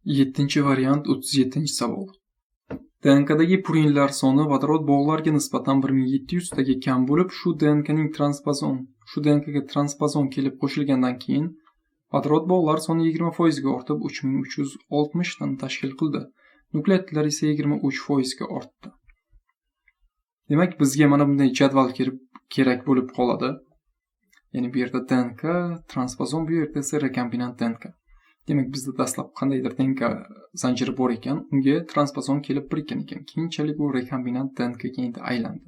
7 variant 37 savol. DNK'dagi purinlar soni vodorod bog'larga nisbatan 1700 taga kam bo'lib, shu DNK'ga transpozon kelib qo'shilgandan keyin vodorod bog'lar soni 20% ga ortib 3360 dan tashkil qildi. Nukleotidlar esa 23% ga ortdi. Demak, bizga mana bunday jadval kerak bo'lib qoladi. Ya'ni bu yerda DNK transpozon, bu yerda esa rekombinant DNK. Demak, bizda dastlab qandaydir DNK zanjiri bor ekan, unga transpozon kelib birikkan ekan. Keyinchalik u rekombinant DNK ga endi aylandi.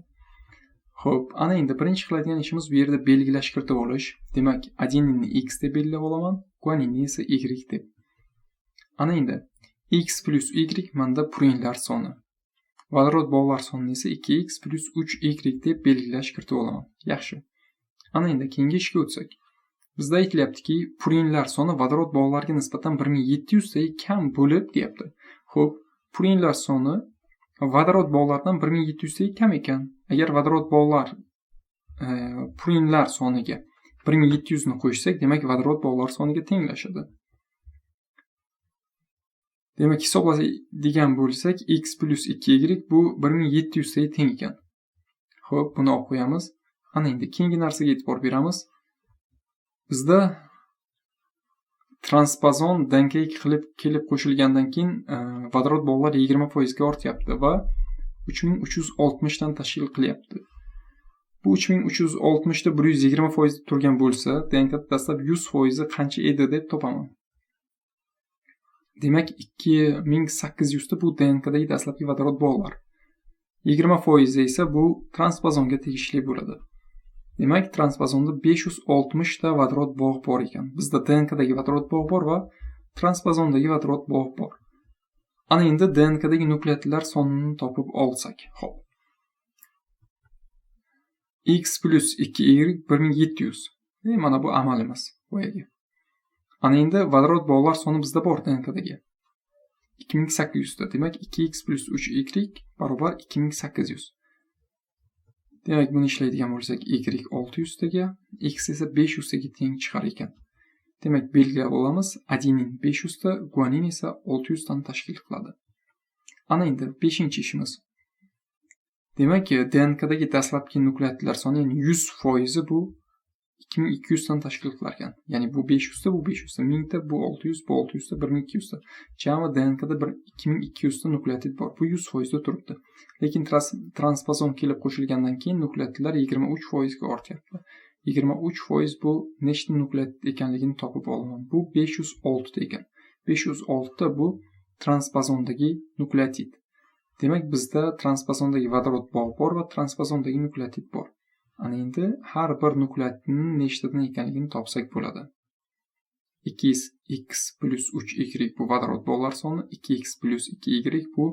Xo'p, ana endi birinchi qiladigan ishimiz bu yerda belgilash kiritib olish. Demak, adeninni X deb belgilab olaman, guaninni esa Y deb. Ana endi X plus Y manda purinlar soni. Vodorod bog'lar sonini esa 2X plus 3Y deb belgilash kiritib olaman. Yaxshi. Ana endi keyingi ishga o'tsak. Bizda aytilyaptiki, purinlar soni vodorod bog'larga nisbatan 1700 taga kam bo'lib deyapti. Xo'p, purinlar soni vodorod bog'lardan 1700 taga kam ekan. Agar vodorod bog'lar purinlar soniga 1700 ni qo'shsak, demak vodorod bog'lar soniga tenglashadi. Demak, hisobladigan bo'lsak, X plus 2Y bu 1700 taga teng ekan. Xo'p, buni olib qo'yamiz. Ana endi keyingi narsaga e'tibor beramiz. Bizda transpozon DNK kelib qo'shilgandan keyin vodorod bog'lar 20% ga ortyapti va 3360 dan tashkil qilyapti. Bu 3360 da 120% turgan bo'lsa, DNK dastlab 100% qancha edi deb topaman. Demak, 2800 da bu DNK dagi dastlabki vodorod bog'lar. 20% esa bu transpozonga tegishli bo'ladi. Demak, transpozonda 560 ta vodorod bog' bor ekan. Bizda DNKdagi vodorod bog' bor va transpozondagi vodorod bog' bor. Ana endi DNKdagi nukleotidlar sonini topib olsak. Xo'p. X plus 2Y 1700. Mana bu amalimiz. Boyagi. Ana endi vodorod bog'lar soni bizda bor DNKdagi. 2800 ta. Demak, 2X plus 3Y barobar 2800. Demak, buni ishlaydigan bo'lsak, Y 600 taga, X esa 500 taga teng chiqar ekan. Demak, belgilab olamiz. Adenin 500 ta, guanin esa 600 dan tashkil qiladi. Ana endi 5-ishimiz. Demak, DNKdagi dastlabki nukleotidlar soni, ya'ni 100% bu 2200 dan tashkil qilar ekan. Ya'ni bu 500 ta, bu 500 ta, 1000 ta, bu 600, bu 600 ta, 1200 ta. Jami DNKda 2200 ta nukleotid bor. Bu 100% da turibdi. Lekin transpozon kelib qo'shilgandan keyin nukleotidlar 23% ga ortyapti. 23% bu nechta nukleotid ekanligini topib olaman. Bu 506 ta ekan. 506 ta bu transpozondagi nukleotid. Demak, bizda transpozondagi vodorod bog' bor va transpozondagi nukleotid bor. Ana endi har bir nukleotidning nechtadan ekanligini topsak bo'ladi. 2x plus 3y bu vodorod bog'lar soni, 2x plus 2y bu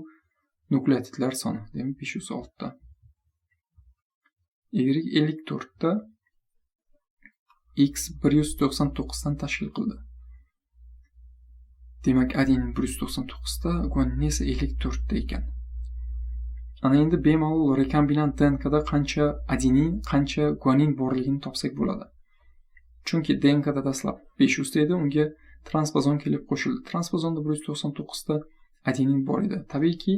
nukleotidlar soni. Demak, 506 ta. Y 54 ta, x 199 dan tashkil qildi. Demak, adenin 199 ta, guanin esa 54 ta ekan. Ana endi bemalol rekombinant DNKda qancha adenin, qancha guanin borligini topsak bo'ladi. Chunki DNKda dastlab 500 ta edi, unga transpozon kelib qo'shildi. Transpozonda 199 ta adenin bor edi. Tabiiyki,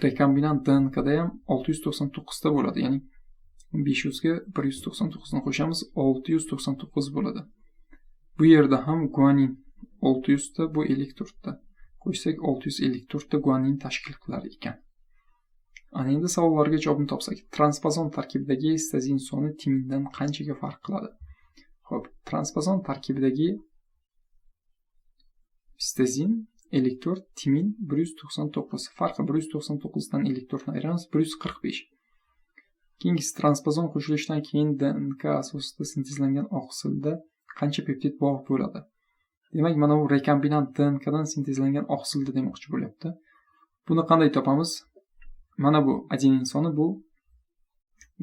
rekombinant DNKda ham 699 ta bo'ladi. Ya'ni 500 ga 199 ni qo'shamiz, 699 bo'ladi. Bu yerda ham guanin 600 ta, bu 54 ta. Qo'shsak 654 ta guanin tashkil qilar ekan. Ana endi savollarga javobni topsak, transpozon tarkibidagi sitazin soni timindan qanchaga farq qiladi? Xo'p, transpozon tarkibidagi sitazin 54, timin 199. Farqi 199 dan 54 ni ayiramiz, 145. Keyingisi transpozon qo'shilishdan keyin DNK asosida sintezlangan oqsilda qancha peptid bog' bo'ladi? Demak, mana bu rekombinant DNK dan sintezlangan oqsilda demoqchi bo'lyapti. Buni qanday topamiz? Mana bu adenin soni, bu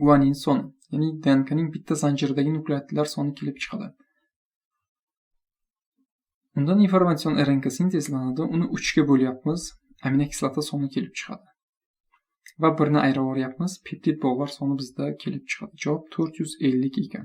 guanin soni. Ya'ni DNKning bitta zanjiridagi nukleotidlar soni kelib chiqadi. Undan informatsion RNK sintezlanadi, uni 3 ga bo'lyapmiz, aminokislota soni kelib chiqadi. Va birni ayirib olyapmiz, peptid bog'lar soni bizda kelib chiqadi. Javob 450 ekan.